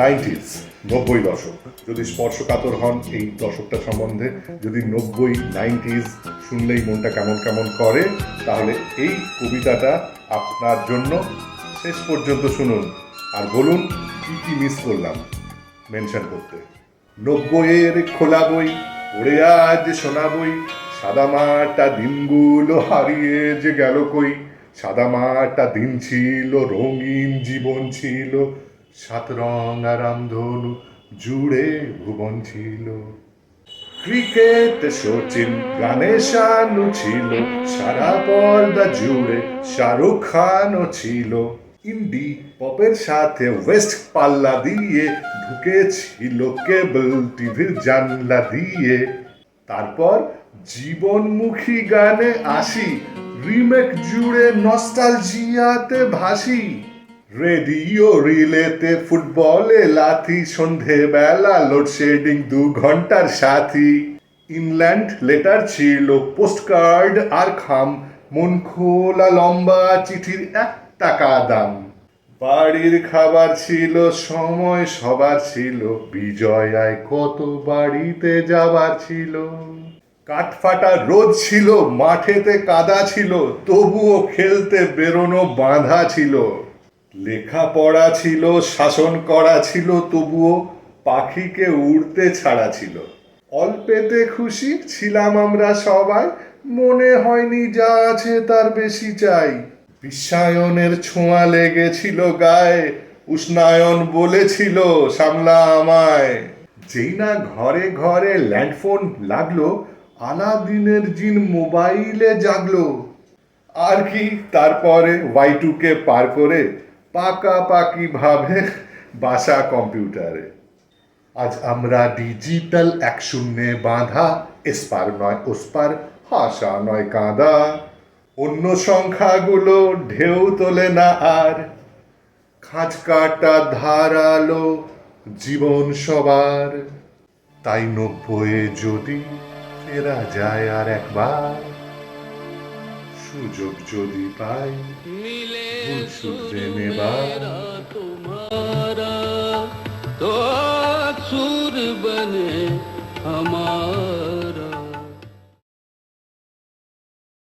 Nineties, 90 দশক, যদি স্পর্শকাতর হন এই দশকটা সম্বন্ধে, যদি 90s শুনলেই মনটা কেমন কেমন করে, তাহলে এই কবিতাটা আপনার জন্য। শেষ পর্যন্ত শুনুন আর বলুন কি কি মিস করলাম মেনশন করতে। 90-এর খোলা বই পড়ে আজ শোনা বই, সাদামাটা দিনগুলো হারিয়ে যে গেল কই। সাদামাটা দিন ছিল, রঙিন জীবন ছিল, সাত রং আর রামধনু জুড়ে ভুবন ছিল। ক্রিকেট সচিন, গানে শানু ছিল, সারা পর্দা জুড়ে শাহরুখ খানও ছিল। ইন্ডি পপের সাথে ওয়েস্ট পাল্লা দিয়ে ঢুকেছিল কেবল টিভির জানলা দিয়ে। তারপর জীবনমুখী গানে আসি, রিমেক জুড়ে নস্টালজিয়াতে ভাসি। রেডিও রিলেতে ফুটবলে লাথি, সন্ধেবেলা লোডশেডিং 2 ঘন্টার সাথী। ইনল্যান্ড লেটার ছিল, পোস্টকার্ড আর খাম, মন খোলা লম্বা চিঠির 1 টাকা দাম। বাড়ির খাবার ছিল, সময় সবার ছিল, বিজয়ায় কত বাড়িতে যাবার ছিল। কাঠফাটা রোদ ছিল, মাঠেতে কাদা ছিল, তবুও খেলতে বেরোনো বাঁধা ছিল। লেখাপড়া ছিল, শাসন করা ছিল, তবুও পাখিকে উড়তে ছাড়া ছিল। অল্পেতে খুশি ছিলাম আমরা সবাই, মনে হয়নি যা আছে তার বেশি চাই। বিশ্বায়নের ছোঁয়া লেগেছিল গায়ে, উষ্ণায়ন বলেছিল সামলা আমায়। যেই না ঘরে ঘরে ল্যান্ডফোন লাগলো, আলাদিনের জিন মোবাইলে জাগলো। আর কি তারপরে Y2K পার করে পাকাপাকি ভাবে বাসা কম্পিউটারে। আজ আমরা ডিজিটাল 1-0 বাঁধা, এসপার নয় ওসপার, হাসা নয় কাঁদা। অন্য সংখ্যাগুলো ঢেউ তোলে না আর, খাঁজ কাটা ধারালো জীবন সবার। তাই 90-এ যদি ফেরা যায় আর একবার, সুযোগ যদি পাই ভুল শুধরে নেবার।